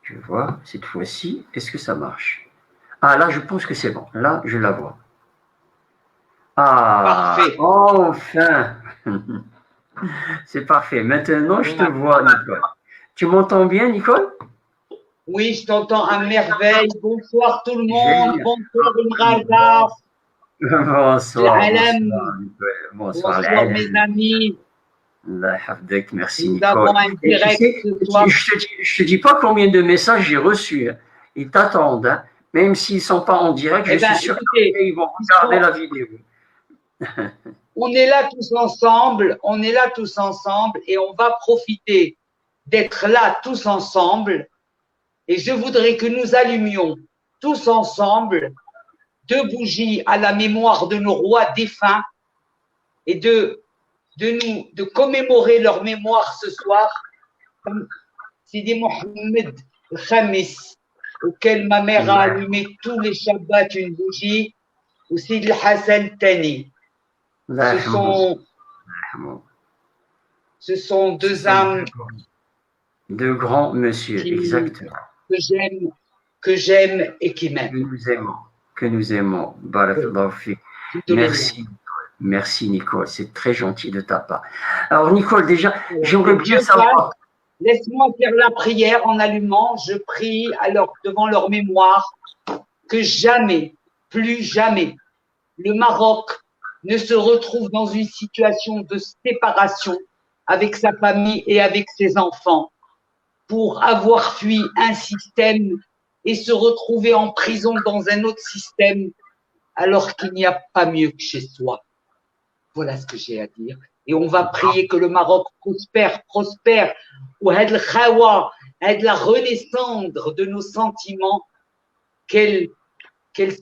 Je vois, cette fois-ci, est-ce que ça marche? Ah, là, je pense que c'est bon. Là, je la vois. Ah, Parfait. enfin. C'est parfait. Maintenant, je te vois, Nicole. Tu m'entends bien, Nicole? Oui, je t'entends à merveille. Bonsoir tout le monde. Génial. Bonsoir Imraza. Bonsoir, bonsoir, L'alam. Nicole. Bonsoir, Bonsoir mes Alain. amis. Allah yahfadek. Merci, Nous Nicole. avons un Et tu direct sais, ce soir. je te dis pas combien de messages j'ai reçus, hein. Ils t'attendent, hein. Même s'ils sont pas en direct, je Eh suis bien, sûr écoutez, qu'ils vont regarder la vidéo. on est là tous ensemble. On est là tous ensemble et on va profiter d'être là tous ensemble. Et je voudrais que nous allumions tous ensemble 2 bougies à la mémoire de nos rois défunts et de commémorer leur mémoire ce soir, comme Sidi Mohamed Khamis, auquel ma mère a allumé tous les Shabbats une bougie, ou Sidi Hassan Tani. Ce sont deux âmes de grands monsieur, exactement. que j'aime et qui m'aiment. Que nous aimons. Barakallahu fik. Merci. Merci, Nicole. C'est très gentil de ta part. Alors, Nicole, déjà, j'aimerais bien savoir. Laisse-moi faire la prière en allumant. Je prie alors devant leur mémoire que jamais, plus jamais, le Maroc ne se retrouve dans une situation de séparation avec sa famille et avec ses enfants pour avoir fui un système et se retrouver en prison dans un autre système alors qu'il n'y a pas mieux que chez soi. Voilà ce que j'ai à dire. Et on va prier que le Maroc prospère, ou aide le khawa, aide la renaissance de nos sentiments, qu'elle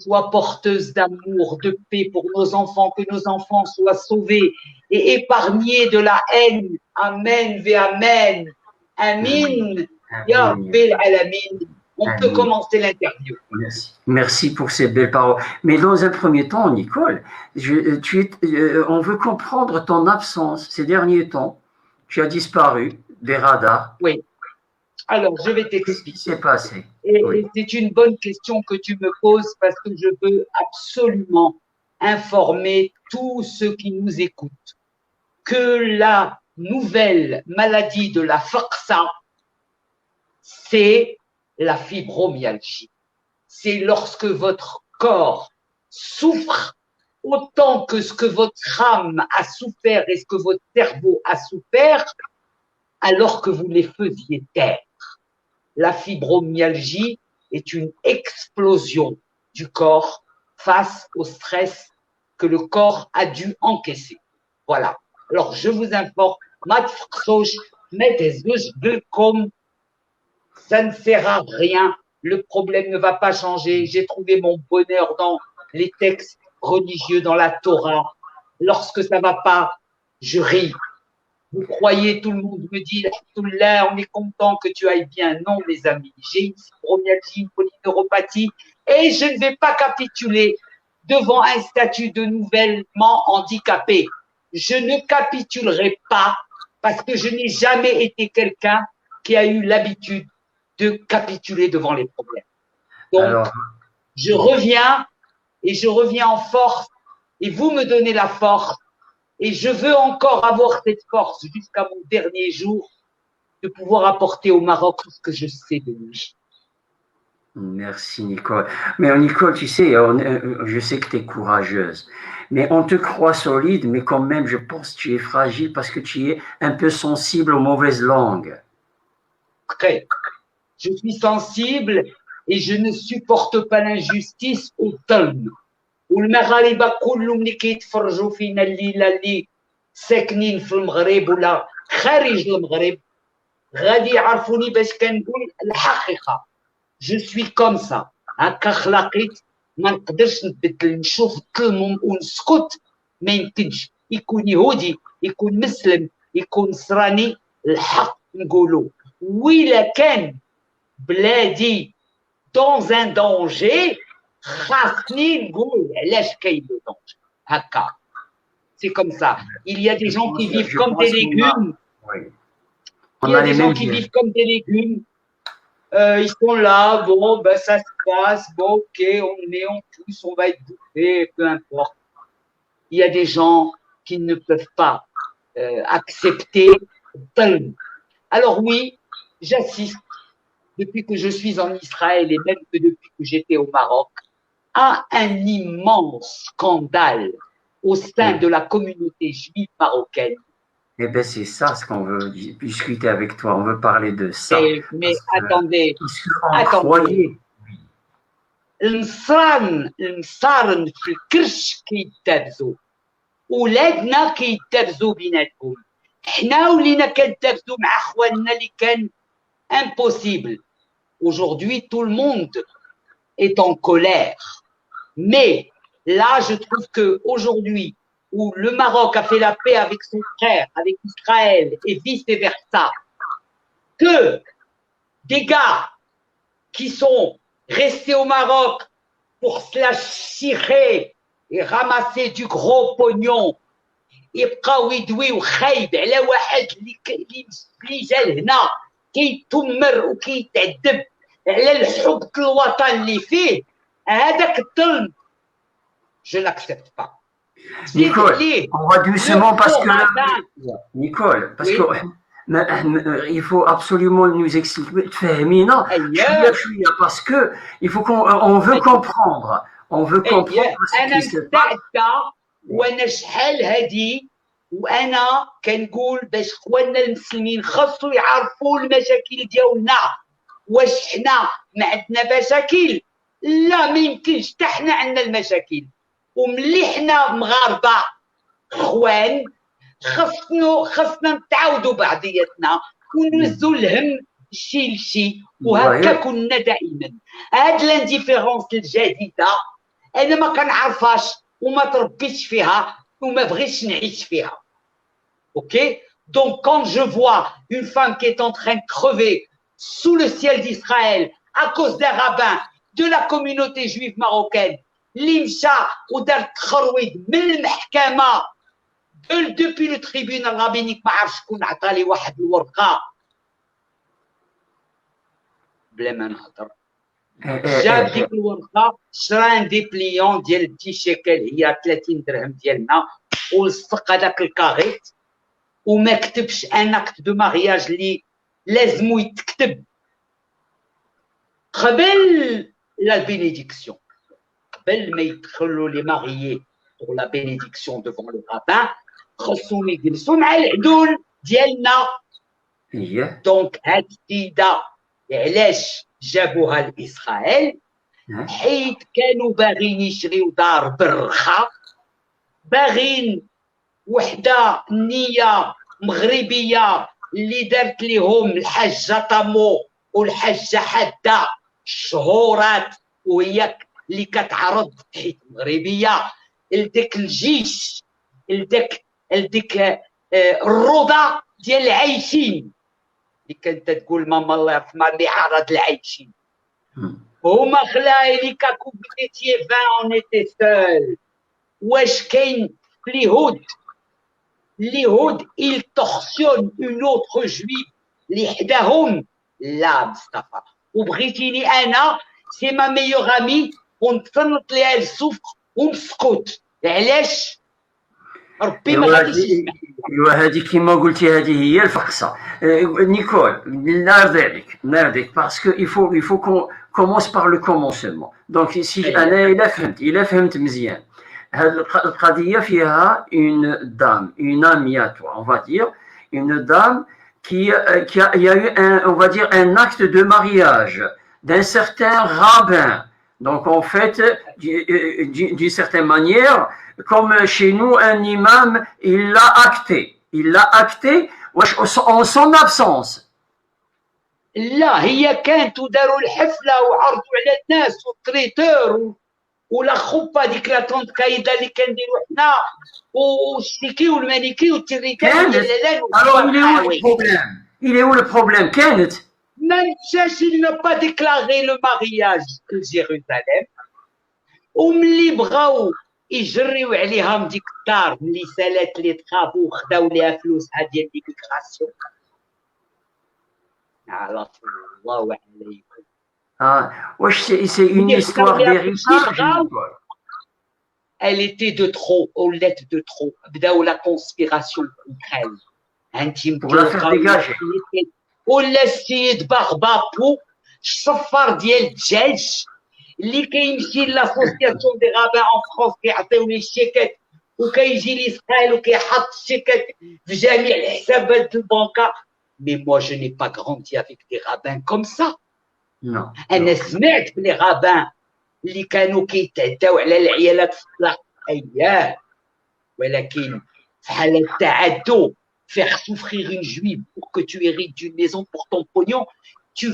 soit porteuse d'amour, de paix pour nos enfants, que nos enfants soient sauvés et épargnés de la haine. Amen, ve amen. Amin. Ya Rabbil alamin. On peut commencer l'interview. Merci pour ces belles paroles. Mais dans un premier temps, Nicole, on veut comprendre ton absence ces derniers temps. Tu as disparu des radars. Oui. Alors, je vais t'expliquer. Qu'est-ce qui s'est passé? Et c'est une bonne question que tu me poses parce que je veux absolument informer tous ceux qui nous écoutent que la nouvelle maladie de la FACSA, c'est la fibromyalgie. C'est lorsque votre corps souffre autant que ce que votre âme a souffert et ce que votre cerveau a souffert, alors que vous les faisiez taire. La fibromyalgie est une explosion du corps face au stress que le corps a dû encaisser. Voilà. Alors, je vous informe, ça ne sert à rien. Le problème ne va pas changer. J'ai trouvé mon bonheur dans les textes religieux, dans la Torah. Lorsque ça ne va pas, je ris. Vous croyez, tout le monde me dit, là, on est content que tu ailles bien. Non, mes amis, j'ai une fibromyalgie, une polyneuropathie et je ne vais pas capituler devant un statut de nouvellement handicapé. Je ne capitulerai pas parce que je n'ai jamais été quelqu'un qui a eu l'habitude de capituler devant les problèmes. Donc, je reviens et je reviens en force et vous me donnez la force. Et je veux encore avoir cette force jusqu'à mon dernier jour de pouvoir apporter au Maroc ce que je sais de lui. Merci, Nicole. Mais Nicole, tu sais, je sais que tu es courageuse, mais on te croit solide, mais quand même, je pense que tu es fragile parce que tu es un peu sensible aux mauvaises langues. Très. Je suis sensible et je ne supporte pas l'injustice au tonne. والمغاربه كلهم اللي كيتفرجوا فينا الليله اللي ساكنين في المغرب ولا خارج المغرب غادي يعرفوني باش كنقول الحقيقه. جو سوي كوم سا هكا خلقيت ما نقدرش نبدل نشوف الظلم ونسكت ما يمكنش. يكون يهودي يكون مسلم يكون نصراني الحق نقولوا. وإلا كان بلادي dans un danger c'est comme ça. Il y a des gens qui vivent comme des légumes. Il y a des gens qui vivent comme des légumes. Ils sont là, bon, ben, ça se passe, bon, ok, on pousse, on va être bouffé, peu importe. Il y a des gens qui ne peuvent pas accepter. Alors oui, j'assiste, depuis que je suis en Israël et même que depuis que j'étais au Maroc, à un immense scandale au sein de la communauté juive marocaine. Eh bien, c'est ça ce qu'on veut discuter avec toi. On veut parler de ça. Mais attendez, Parce qu'on attendez. croyait. المصارن في الكرش كيتابزوا ولادنا كيتابزوا بيناتهم حنا ولينا كنتابزوا مع اخواننا اللي كان impossible. Aujourd'hui, tout le monde est en colère. Mais là, je trouve que aujourd'hui, où le Maroc a fait la paix avec son frère, avec Israël et vice-versa, que des gars qui sont restés au Maroc pour se la chirer et ramasser du gros pognon يبقاو يدويو خايب على واحد اللي جا لهنا كيتمر وكيتعذب على الحب الوطن اللي فيه هذاك الظلم je l'accepte pas. Nicole, on va doucement parce que là, Nicole, parce oui. que il faut absolument nous expliquer parce que il faut qu'on veut comprendre. On veut comprendre ce qui se passe. وانا شحال هادي وانا كنقول باش خواننا المسلمين خاصو يعرفوا المشاكل ديالنا واش حنا ما عندنا مشاكل لا ما يمكنش حتى حنا عندنا المشاكل وملي حنا مغاربه اخوان خاصنا نتعاودوا بعضياتنا ونوزوا الهم شي لشي وهكا كنا دائما. هاد لانديفيرونس الجديده انا ما كنعرفهاش وما تربيتش فيها وما بغيتش نعيش فيها. Ok? Donc quand je vois une femme qui est en train de crever sous le ciel d'Israël à cause d'un rabbin de la communauté juive marocaine اللي مشى ودار تخرويض من المحكمه depuis le tribunal rabbinique ما عرف شكون عطى لي واحد الورقه بلا ما نهضر جاب ديك الورقه شرا ان ديبليون ديال 10 شيكل هي 30 درهم ديالنا ولصق هذاك الكاريت وما كتبش ان اكت دو مارياج اللي لازمو يتكتب قبل لا بينيديكسيون قبل ما يدخلوا لي ماريي pour la bénédiction devant le rabbin خصهم يجلسوا مع العدول ديالنا. دونك هاد السيده علاش جابوها لإسرائيل حيت كانوا باغيين يشريو دار بالرخا باغيين وحده نيه مغربيه اللي دارت ليهم الحاجه طامو والحاجه حاده شهورات وهي اللي كتعرض حيت مغربيه لداك الجيش لديك الروضه ديال العايشين اللي كانت تقول ماما الله يرحمها اللي عرض العايشين هما خلايلي كاكو بيتي 20 اون ايتي سول. واش كاين في اليهود il torsionne une autre juive اللي حداهم لا مصطفى وبغيتيني انا سي ما ميور امي ونتصنت ليها السفق ومسكوت علاش ربي ما غاديش يسمع. ايوا هذه كما قلتي هذه هي الفقصه. نيكول نرضيك باسكو il faut qu'on commence par le commencement. Donc si انا الا فهمت مزيان هذه القضيه فيها une dame une amie à toi on va dire une dame qui a eu on va dire un acte de mariage d'un certain rabbin. Donc en fait d'une certaine manière comme chez nous un imam il l'a acté en son absence. لا هي كانت وداروا الحفله وعرضوا على الناس والتريتور ولا خبه ديك لا طونط كايده اللي كنديروا حنا والشيكي والمانيكي والتريكان ديال il est où le problème كانت ما مشاش il n'a pas déclaré le mariage de Jérusalem وملي بغاو يجريو عليها من ديك الدار ملي سالات لي تخافوا وخداو ليها فلوسها ديال ديك الكراسيون على الله عليكم. wesh, c'est une histoire d'héritage, Nicole. Elle était de trop, Olette de trop. بداو la conspiration contre elle. انت Pour la faire dégager. ولا السيد بغبابو الصفار ديال الدجاج اللي كيمشي لاسوسياسيون دي غابان اون فرونس كيعطيو ليه الشيكات وكيجي لي سقال وكيحط الشيكات في جميع الحسابات البنكا. مي موا جو ني با غروندي افيك دي غابان كوم سا. انا سمعت بلي غابان اللي كانوا كيتعداو على العيالات في الطلاق اياه، ولكن في حالة التعدو faire souffrir une juive pour que tu hérites d'une maison pour ton pognon, tu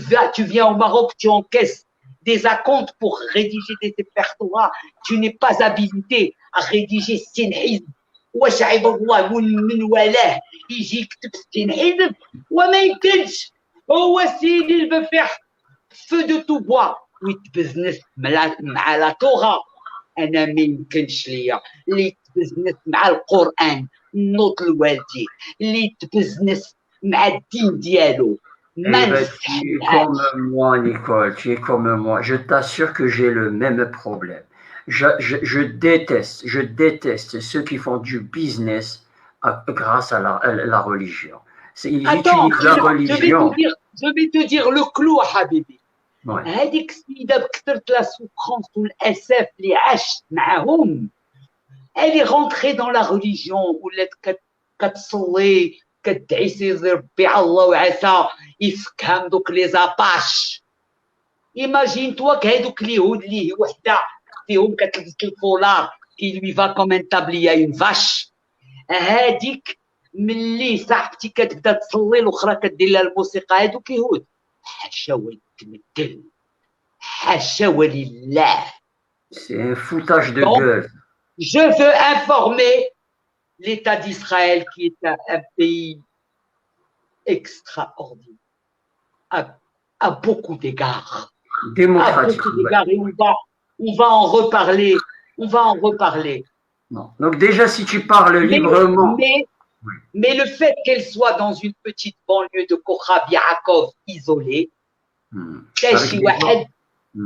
viens au Maroc, tu encaisses des acomptes pour rédiger des répertoires, tu n'es pas habilité à rédiger السين واش عيب الله من والاه يجي يكتب السين حزب وما يمكنش. هو سيدي اللي فيه feu de tout bois ويتبزنس مع لا تورا. انا ما يمكنش ليا اللي يتبزنس مع القران نوض الوالدين اللي يتبزنس مع الدين ديالو. Tu es comme moi, Nicole, tu es comme moi. Je t'assure que j'ai le même problème. Je déteste ceux qui font du business grâce à la religion. Ils utilisent la religion. Je vais te dire le clou, Habibi. هذيك السيده بكثرة لا سوفرونس والاسف اللي عاشت معاهم، elle est rentrée dans la religion ولات كتصلي كتدعي سيدي ربي على الله وعسى يفكهم دوك لي زاباش. ايماجين توك هذوك اليهود اللي وحده فيهم كتلبس الفولار كي لوي فا كوم ان تابليا اون فاش، هذيك ملي صاحبتي كتبدا تصلي الاخرى كدير لها الموسيقى. هذوك يهود حاشا ولتمثل حاشا ولله. C'est un foutage de gueule. Je veux informer l'État d'Israël qui est un pays extraordinaire à beaucoup d'égards. Démocratique. À beaucoup d'égards, et on va en reparler. On va en reparler. Non. Donc déjà, si tu parles librement. Mais le fait qu'elle soit dans une petite banlieue de Kochab Yaakov isolée,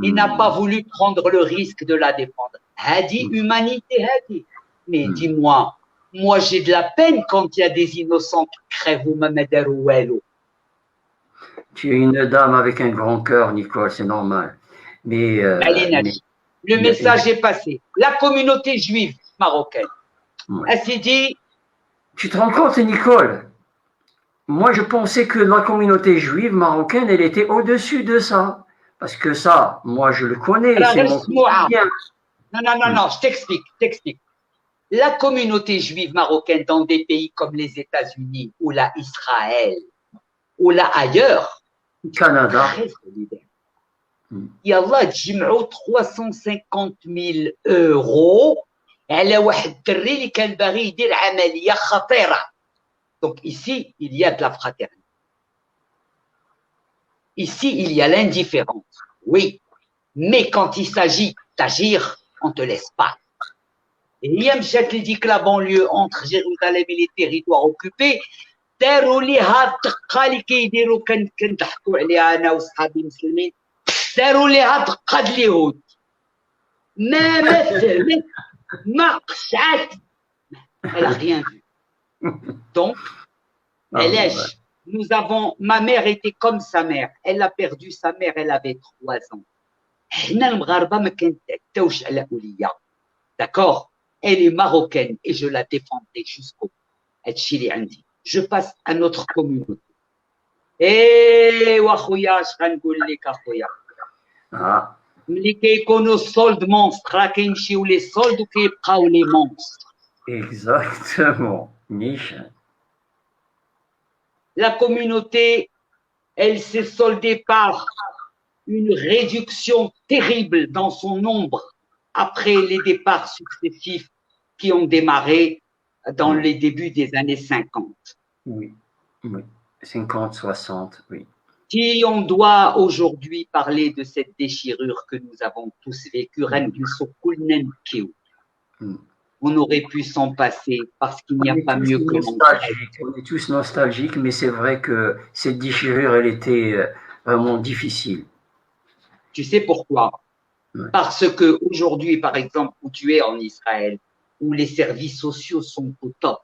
il n'a pas voulu prendre le risque de la défendre. Hadi, humanité, Hadi. Mais dis-moi, moi j'ai de la peine quand il y a des innocents qui crèvent au Mamadar ou Wello. Tu es une dame avec un grand cœur, Nicole, c'est normal. Mais, le message est passé. La communauté juive marocaine, elle s'est dit. Tu te rends compte, Nicole? Moi, je pensais que la communauté juive marocaine, elle était au-dessus de ça. Parce que ça, moi, je le connais. C'est mon quotidien. Non, je t'explique. La communauté juive marocaine dans des pays comme les États-Unis ou là Israël ou là ailleurs, Canada. Très solidaire. يلا تجمعوا 350,000 euros على واحد الدري اللي كان باغي يدير عمليه خطيره. Donc ici, il y a de la fraternité. Ici, il y a l'indifférence. Oui, mais quand il s'agit d'agir, on ne te laisse pas. Et il y a مشات اللي ديك la banlieue entre Jérusalem et les territoires occupés داروا ليها الدقه اللي كيديروا كنضحكوا عليها انا وصحابي المسلمين. داروا ليها دقه د اليهود. ما مثلت ما قشعت. Elle a rien vu. Donc, ma mère était comme sa mère. Elle a perdu sa mère, elle avait 3 ans. حنا المغاربه ما كنتعداوش على أولية. D'accord? Elle est marocaine et je la défendrai jusqu'au bout. هادشي اللي عندي. Je passe à notre communauté. واخويا اش غنقول لك اخويا؟ ملي كيكونوا السولد مونستر راه كيمشيو لي سولد وكيبقاو لي مونستر. Exactement, niche. La communauté, elle s'est soldée par une réduction terrible dans son nombre après les départs successifs qui ont démarré dans les débuts des années 50. Oui, 50, 60, oui. Si on doit aujourd'hui parler de cette déchirure que nous avons tous vécue, on aurait pu s'en passer parce qu'il n'y a pas mieux que l'entraide. On est tous nostalgiques, mais c'est vrai que cette déchirure, elle était vraiment difficile. Tu sais pourquoi? Ouais. Parce que aujourd'hui, par exemple, où tu es en Israël, où les services sociaux sont au top,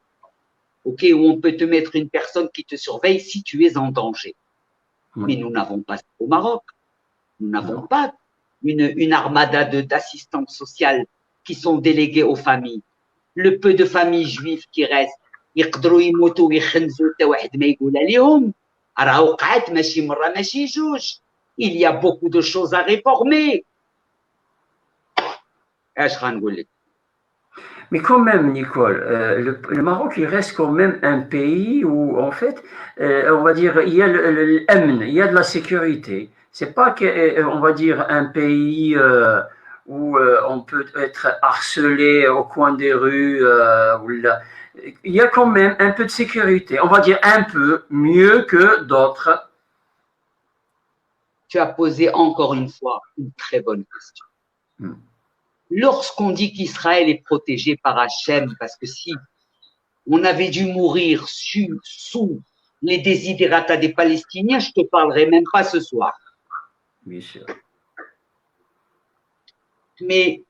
ok, où on peut te mettre une personne qui te surveille si tu es en danger. Ouais. Mais nous n'avons pas ça au Maroc. Nous n'avons pas une armada d'assistantes sociales qui sont déléguées aux familles. Le peu de familles juives qui restent, يقدروا يموتوا ويخنزوا حتى واحد ما يقول عليهم. راه وقعت ماشي مرة ماشي جوج. Il y a beaucoup de choses à réformer. اش غنقول لك؟ Mais quand même, Nicole, le Maroc, il reste quand même un pays où, en fait, on va dire, il y a l'amn, il y a de la sécurité. C'est pas que, on va dire, un pays où on peut être harcelé au coin des rues. Il y a quand même un peu de sécurité. On va dire un peu mieux que d'autres. Tu as posé encore une fois une très bonne question. Lorsqu'on dit qu'Israël est protégé par Hachem, parce que si on avait dû mourir sous les désidératas des Palestiniens, je ne te parlerai même pas ce soir. Bien sûr. Mais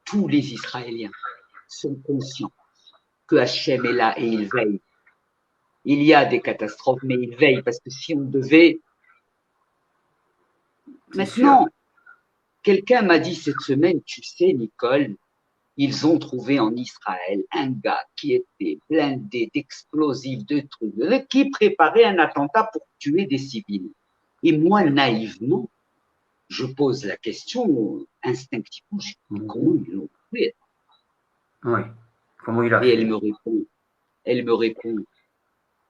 tous les Israéliens sont conscients que Hachem est là et il veille. Il y a des catastrophes, mais il veille, parce que si on devait… Maintenant, quelqu'un m'a dit cette semaine, tu sais, Nicole, ils ont trouvé en Israël un gars qui était blindé d'explosifs, de trucs, qui préparait un attentat pour tuer des civils. Et moi, naïvement, je pose la question instinctivement, je dis, comment ils l'ont trouvé? Oui, comment il a Et fait? elle me répond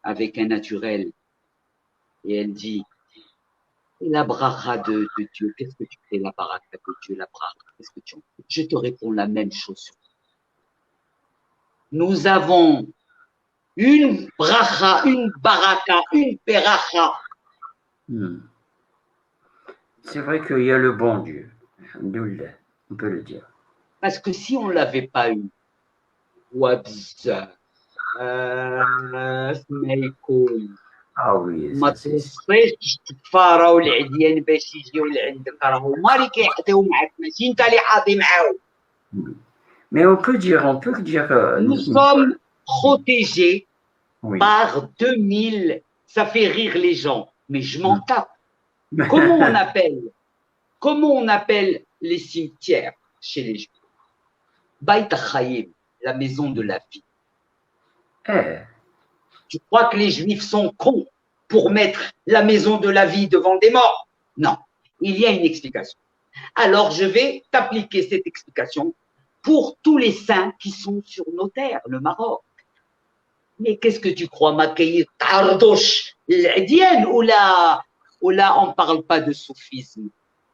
avec un naturel, et elle dit, la bracha de Dieu, qu'est-ce que tu fais, la baraka de Dieu, la bracha, qu'est-ce que tu en fais? Je te réponds la même chose. Nous avons une bracha, une baraka, une peracha. C'est vrai qu'il y a le bon Dieu. Alhamdoulilah, on peut le dire. Parce que si on ne l'avait pas eu, Ah oui, ما توصيش تتفاراو العديان باش يجيو لعندك راهو هما اللي كيحطيو معاك ماشي انت اللي حاطي معاهم. Mais on peut dire nous sommes protégés oui. par 2000, ça fait rire les gens, mais je m'en tape. Comment on appelle les cimetières chez les Juifs? Bait Chaim, la maison de la vie. Tu crois que les Juifs sont cons pour mettre la maison de la vie devant des morts? Non, il y a une explication. Alors, je vais t'appliquer cette explication pour tous les saints qui sont sur nos terres, le Maroc. Mais qu'est-ce que tu crois, Makaïr Tardosh, l'Adienne, ou là, on ne parle pas de soufisme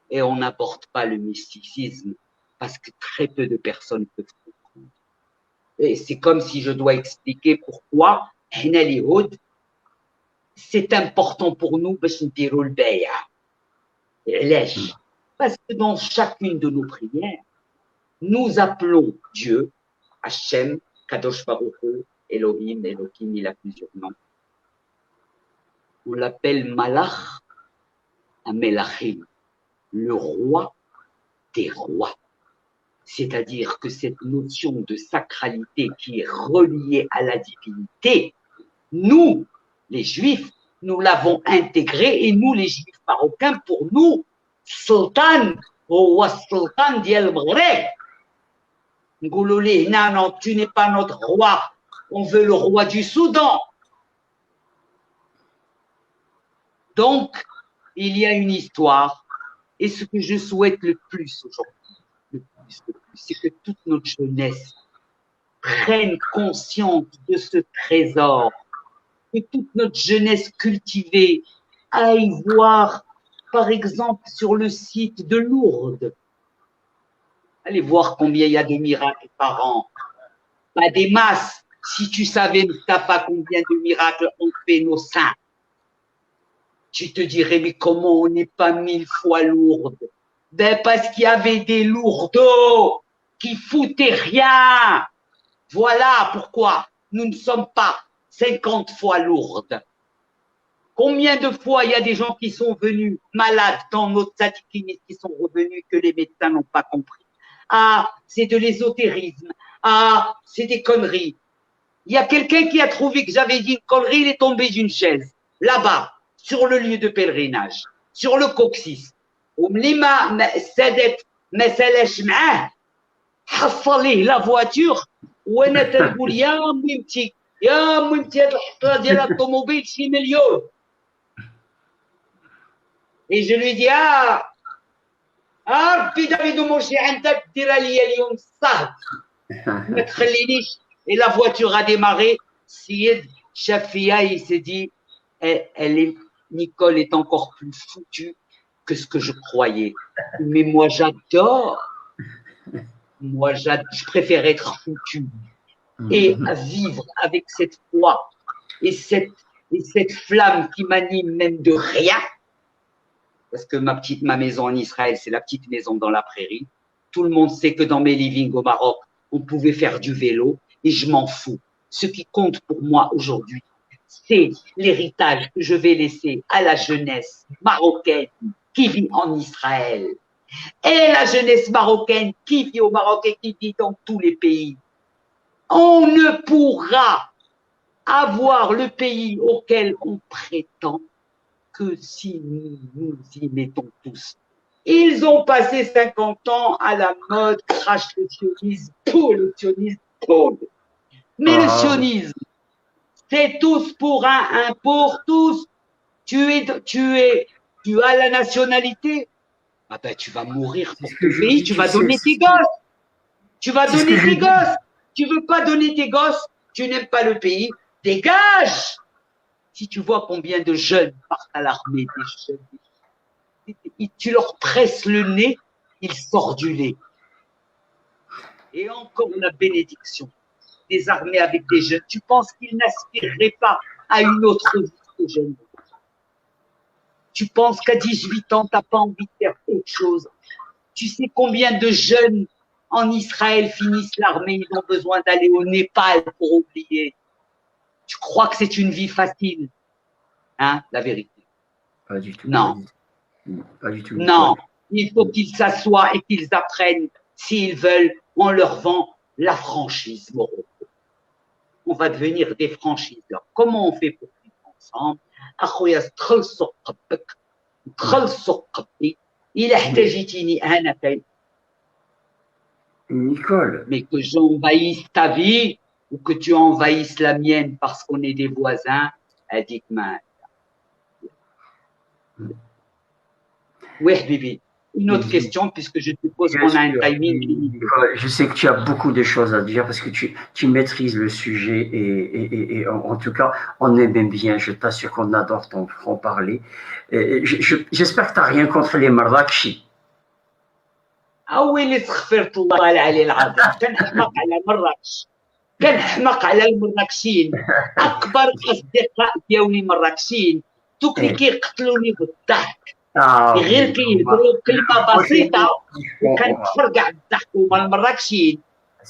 et on n'apporte pas le mysticisme parce que très peu de personnes peuvent comprendre. Et c'est comme si je dois expliquer pourquoi c'est important pour nous parce que dans chacune de nos prières, nous appelons Dieu, Hachem, Kadosh Baruch Hu, Elohim, il a plusieurs noms. On l'appelle Malach Amelachim, le roi des rois. C'est-à-dire que cette notion de sacralité qui est reliée à la divinité, nous, les Juifs, nous l'avons intégrée et nous, les Juifs marocains, pour nous, Sultan, ou Sultan d'El Maghreb. Ngoulouli, non, tu n'es pas notre roi, on veut le roi du Soudan. Donc, il y a une histoire, et ce que je souhaite le plus aujourd'hui, c'est que toute notre jeunesse prenne conscience de ce trésor, que toute notre jeunesse cultivée aille voir, par exemple, sur le site de Lourdes. Allez voir combien il y a de miracles par an. Pas des masses. Si tu savais, Mustafa, combien de miracles ont fait nos saints, tu te dirais, mais comment on n'est pas 1000 fois Lourdes? Ben parce qu'il y avait des lourdeaux qui foutaient rien. Voilà pourquoi nous ne sommes pas 50 fois lourdes. Combien de fois il y a des gens qui sont venus malades dans notre tzadikinisme qui sont revenus que les médecins n'ont pas compris. Ah, c'est de l'ésotérisme. Ah, c'est des conneries. Il y a quelqu'un qui a trouvé que j'avais dit une connerie, il est tombé d'une chaise. Là-bas, sur le lieu de pèlerinage, sur le coccyx. وملي سادت ما سالاش معاه حصل ليه لا فواتور وانا تنقول يا ميمتي هاد الحطه ديال الطوموبيل شي مليون. Et je lui dis ربي دافيد ومرشي عندك ديرها ليا اليوم الصهد ما تخلينيش. Et la voiture a démarré. Syed شاف فيا, il s'est dit Nicole est encore plus foutue que ce que je croyais. Mais moi j'adore. Moi je préfère être foutu et à vivre avec cette foi et cette flamme qui m'anime même de rien. Parce que ma maison en Israël, c'est la petite maison dans la prairie. Tout le monde sait que dans mes livings au Maroc, on pouvait faire du vélo et je m'en fous. Ce qui compte pour moi aujourd'hui, c'est l'héritage que je vais laisser à la jeunesse marocaine qui vit en Israël et la jeunesse marocaine qui vit au Maroc et qui vit dans tous les pays. On ne pourra avoir le pays auquel on prétend que si nous nous y mettons tous. Ils ont passé 50 ans à la mode, crash le sionisme, pour le sionisme, pour. Mais le sionisme, c'est tous pour un pour tous. Tu as la nationalité. Ah ben, tu vas mourir pour ton pays, tu vas donner tes gosses. Tu vas donner tes gosses. Tu veux pas donner tes gosses, tu n'aimes pas le pays, dégage. Si tu vois combien de jeunes partent à l'armée, des jeunes, tu leur presses le nez, ils sortent du lait. Et encore la bénédiction des armées avec des jeunes. Tu penses qu'ils n'aspireraient pas à une autre vie, ces jeunes? Tu penses qu'à 18 ans, tu n'as pas envie de faire autre chose? Tu sais combien de jeunes en Israël finissent l'armée, ils ont besoin d'aller au Népal pour oublier? Tu crois que c'est une vie facile? Hein, la vérité. Pas du tout. Non. Pas du tout. Non. Il faut qu'ils s'assoient et qu'ils apprennent. S'ils veulent, on leur vend la franchise, Morocco. On va devenir des franchiseurs. Comment on fait pour vivre ensemble? أخويا تخلصوا قبك تخلصوا قبي إلا احتاجتيني أنا فين. Nicole. Mais que j'envahisse ta vie ou que tu envahisses la mienne parce qu'on est des voisins, هذيك ما. Oui, Bibi. Une autre question, puisque je suppose qu'on a un timing. Je sais que tu as beaucoup de choses à dire parce que tu maîtrises le sujet et en tout cas, on aime bien. Je t'assure qu'on adore ton franc-parler. J'espère que tu n'as rien contre les Marrakchi. أولي استغفرت الله العلي العظيم. كنحماق على مراكش. كنحماق على المراكشيين. أكبر أصدقاء ديالي مراكشيين. دوك اللي كيقتلوني بالضحك. غير كيهضروا كلمه بسيطه وكنتفرقع الضحك هما المراكشيين.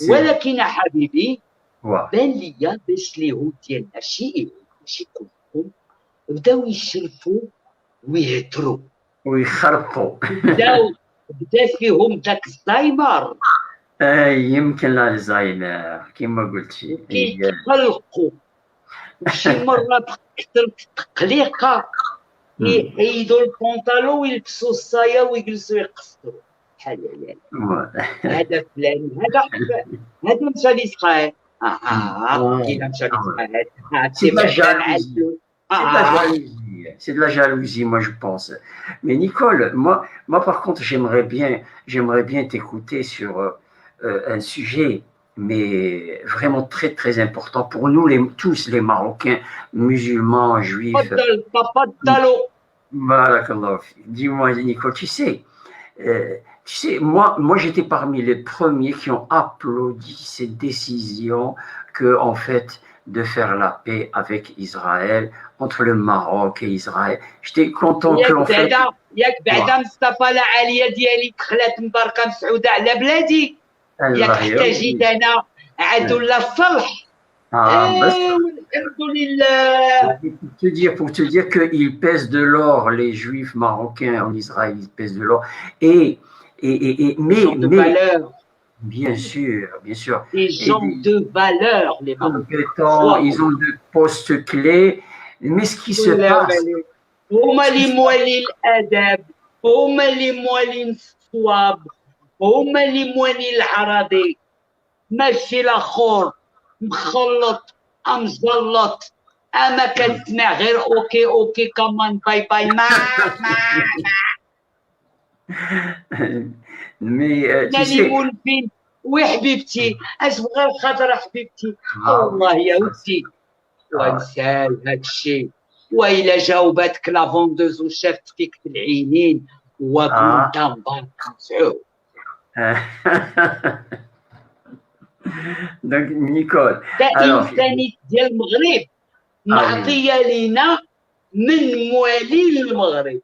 ولكن حبيبي بان ليا باش اليهود ديالنا ماشي كلهم بداو يشرفوا ويهدروا ويخرقوا. بدا فيهم داك الزهايمر. يمكن الزهايمر كما قلتي. كيتقلقوا وشي مره بكثر التقليقه يعيدوا البونطالون ويلبسوا الصايا ويجلسوا يقصروا بحال هذا فلان هذا مشى لإسرائيل. كاين مشى لإسرائيل. C'est de la jalousie, moi je pense. Mais Nicole, moi par contre, j'aimerais bien t'écouter sur un sujet, mais vraiment très très important pour nous tous les Marocains, musulmans, juifs. Dis-moi, Nicole, tu sais, moi j'étais parmi les premiers qui ont applaudi cette décision que en fait de faire la paix avec Israël, entre le Maroc et Israël. J'étais content que l'on fait. ياك بعدا مصطفى لا عاليه ديالي دخلت مباركه مسعوده على بلادي. ياك حتى جيت انا عاد ولا الصلح. بس والحمد لله. pour te dire qu'ils pèsent de l'or, les juifs marocains en Israël, ils pèsent de l'or. Des gens de valeur. Bien sûr. Des gens de valeur, les Marocains. Compétents, ils ont de postes clés. Mais ce qui se passe. هما اللي موالين الادب، هما اللي موالين الصواب، هما اللي موالين العراضي، ماشي الاخر مخلط مزلط. اما كتسمع غير اوكي كمان باي باي ما مي ناني فين وحبيبتي اش بغا الخاطر حبيبتي والله يا ودي ونسال هادشي. وإلا جاوبتك لا فوندوز وشافت فيك في العينين وكنت مبارك. دونك نيكول إنسانية ديال المغرب معطية لينا من موالين المغرب،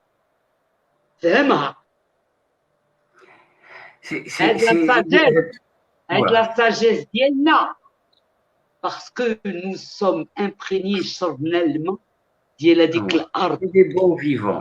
فهمها. هاد لا ساجيس ديالنا باسكو نو سوم امبريني شربنا الماء ديال هذيك الارض.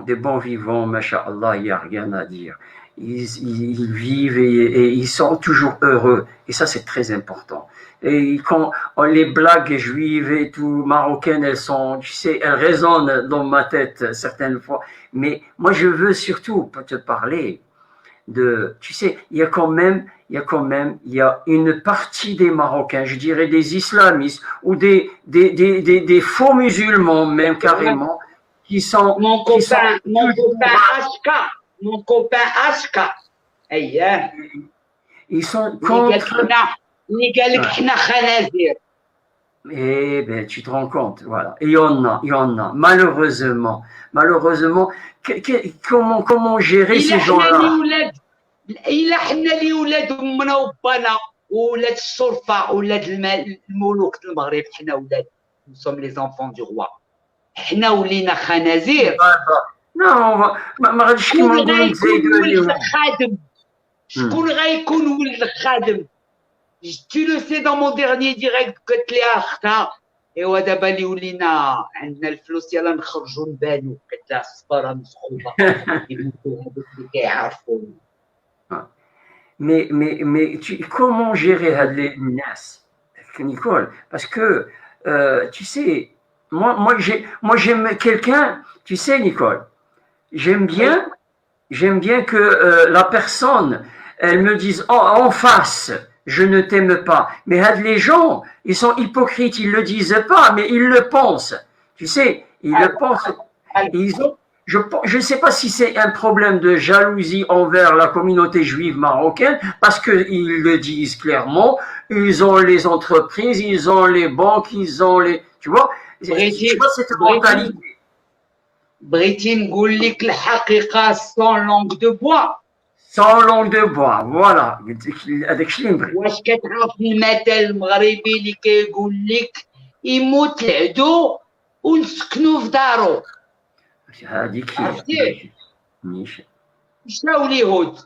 Des bons vivants, masha'Allah, il n'y a rien à dire. Ils vivent et ils sont toujours heureux. Et ça, c'est très important. Et quand les blagues juives et tout, marocaines, elles sont, tu sais, elles résonnent dans ma tête certaines fois. Mais moi, je veux surtout te parler de, tu sais, il y a une partie des Marocains, je dirais des islamistes ou des faux musulmans même carrément, qui sont... Mon copain Ashka, ils sont contre... Eh ben, tu te rends compte, voilà. Et il y en a. Malheureusement, comment gérer ces gens-là? إلا حنا اللي ولاد أمنا وبانا وولاد الشرفة ولاد الملوك المغرب، حنا ولاد nous sommes les enfants du roi، حنا ولينا خنازير. ما غاديش كيما نقولوا نزيدوا عليهم. شكون غيكون ولد الخادم؟ Tu le sais dans mon dernier direct قلت لي اختها ايوا دابا اللي ولينا عندنا الفلوس يلا نخرجوا نبانوا، قلت لها الصباره مسخوبه يموتوا هذوك اللي كيعرفوني. Mais comment gérer les nas, Nicole? Parce que, tu sais, moi j'aime quelqu'un, tu sais, Nicole, j'aime bien que la personne, elle me dise en face, je ne t'aime pas. Mais les gens, ils sont hypocrites, ils le disent pas, mais ils le pensent. Tu sais, ils le pensent. Ils ont... Je ne sais pas si c'est un problème de jalousie envers la communauté juive marocaine, parce qu'ils le disent clairement, ils ont les entreprises, ils ont les banques, ils ont les... Tu vois, cette mentalité. بغيتي نقول لك الحقيقة sans langue de bois. Sans langue de bois, voilà. هذاك الشيء اللي نبغي. واش كتعرف المثل المغربي اللي كيقول لك يموت العدو ونسكنوا في دارو؟ هذيك مشاو اليهود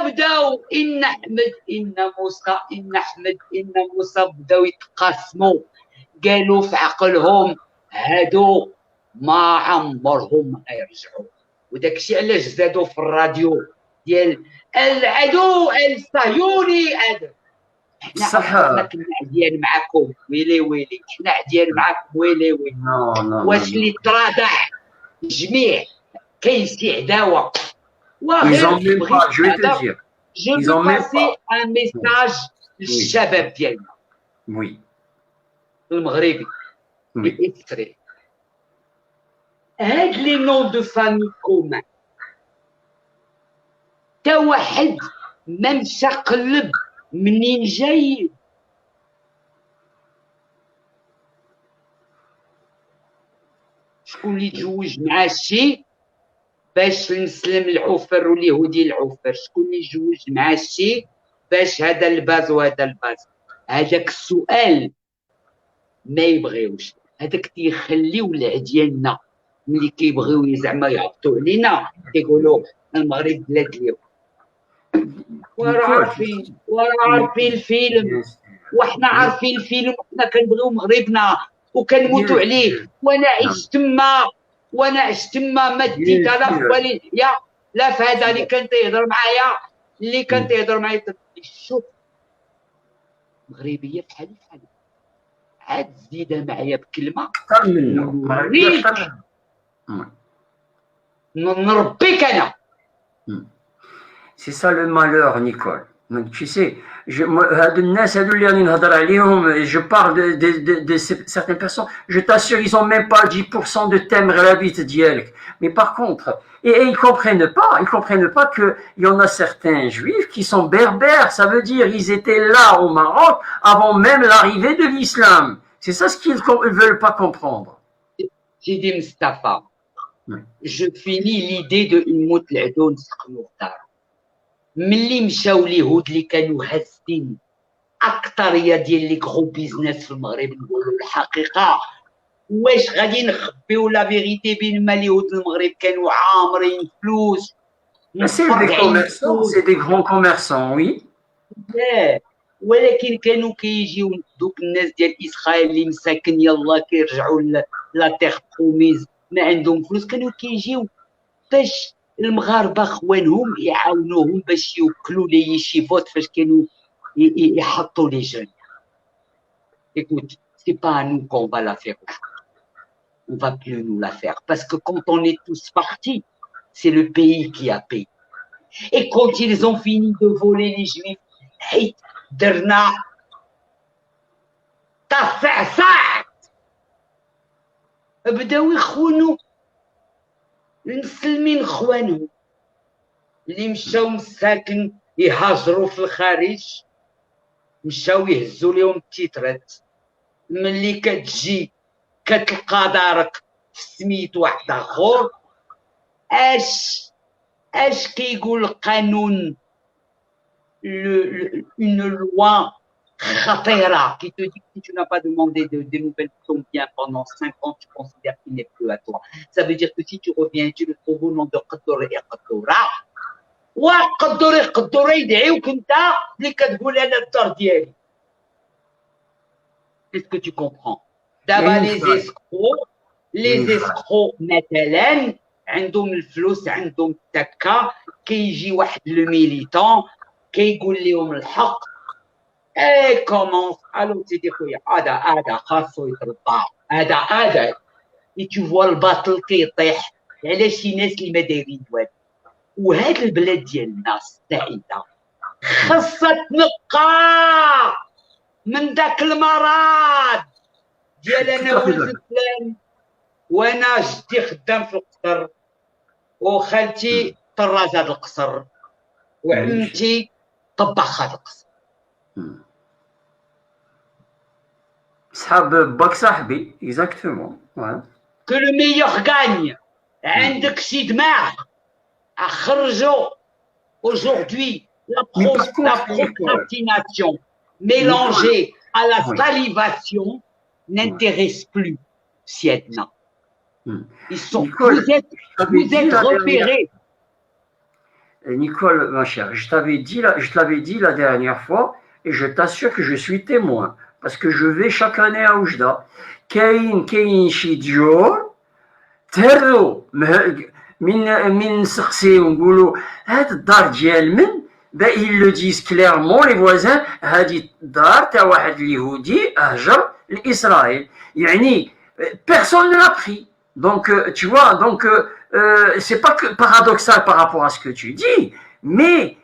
بداو ان احمد ان موسى ان احمد ان موسى بداو يتقاسموا، قالوا في عقلهم هادو ما عمرهم غيرجعوا. وداك الشيء علاش زادوا في الراديو ديال العدو الصهيوني هذا. حنا كنا عديان معاكم ويلي حنا عديان معاكم ويلي واش اللي تراضع جميع كيسي عداوه. Ils ont même pas, je vais te dire. Je veux passer un message للشباب ديالنا. Oui. المغربي. Oui. هاد لي نون دو فامي كومان تا واحد ما مشى قلب منين جاي. شكون اللي تزوج مع شي باش المسلم العفر واليهودي العفر؟ شكون اللي يتزوج مع شي باش هذا الباز وهذا الباز؟ هذاك السؤال ما يبغيوش، هذاك تيخليو العديالنا ملي كيبغيو زعما يعطوا علينا كيقولوا المغرب بلاد اليهود. وراه عارفين الفيلم وحنا عارفين الفيلم وحنا كنبغيو مغربنا وكنموتوا عليه. وانا عشت تما ما ديت انا في بالي يا لا في هذا اللي كان تيهضر معايا شوف مغربيه بحالي عاد زيدها معايا بكلمه اكثر منه نربيك انا. C'est ça le malheur, Nicole. Donc, tu sais, je parle de certaines personnes, je t'assure, ils n'ont même pas 10% de thème relabit dielk. Mais par contre, et ils comprennent pas qu'il y en a certains juifs qui sont berbères, ça veut dire ils étaient là au Maroc avant même l'arrivée de l'islam. C'est ça ce qu'ils ne veulent pas comprendre. Sidi Mustafa, je finis l'idée de Ummout l'Adoun Sakhnoukhtar. ملي مشاو اليهود اللي كانوا هازين اكثريه ديال لي غرو بيزنس في المغرب نقولوا الحقيقه واش غادي نخبيو لا فيغيتي بين ما اليهود المغرب كانوا عامرين فلوس سي دي غران كوميرسون وي ولكن كانوا كيجيو دوك الناس ديال اسرائيل اللي مساكن يلا كيرجعوا لا تيغ بروميز ما عندهم فلوس كانوا كيجيو باش المغاربه خوانهم يعاونوهم باش يوكلوا لي يشيفوت فاش كانوا يحطوا لي جون. Écoute, c'est pas à nous qu'on va la faire. On va plus nous la faire parce que quand on est tous partis, c'est le pays qui a payé. Et quand ils ont fini de voler les juifs, hey, درنا تصعصعت بداو يخونوا المسلمين خوانهم اللي مشاو مساكن يهاجروا في الخارج مشاو يهزوا لهم التيترات. ملي كتجي كتلقى دارك في سميت واحد اخر اش كيقول القانون une loi khatira qui te dit que si tu n'as pas demandé des nouvelles de ton bien pendant 5 ans, tu considères qu'il n'est plus à toi. Ça veut dire que si tu reviens, tu le trouves au nom de Qaddoura et Qaddoura. وقدر يقدر يدعيوك انت اللي كتقول انا الدار ديالي. Est-ce que tu comprends? دابا لي زيسكرو مثلا عندهم الفلوس عندهم التكه كيجي واحد لو ميليتون كيقول لهم الحق اي كومونس الو سيدي خويا هذا خاصو يتربى هذا اي تو فوا الباطل كيطيح على شي ناس اللي ما دايرين والو. وهاد البلاد ديالنا السعيده خاصها تنقى من داك المرض ديال انا ولد فلان وانا جدي خدام في القصر وخالتي طراز هذا القصر وعمتي طباخ هذا القصر. صحاب باك صاحبي اكزاكتومون كو لو ميور غاني. عندك شي دماغ خرجوا aujourd'hui la procrastination mélangée à la salivation n'intéresse plus Siedna. Ils sont vous êtes repérés. Nicole, ma chère, je te l'avais dit la dernière fois et je t'assure que je suis témoin parce que je vais chaque année à Oujda. كاين شي ديور تهروا من نسقسيو ونقولوا هاد الدار ديال من ils le disent clairement les voisins هذه الدار تاع واحد اليهودي هجر لإسرائيل يعني personne ne l'a pris donc tu vois donc c'est pas que paradoxal par rapport à ce que tu dis mais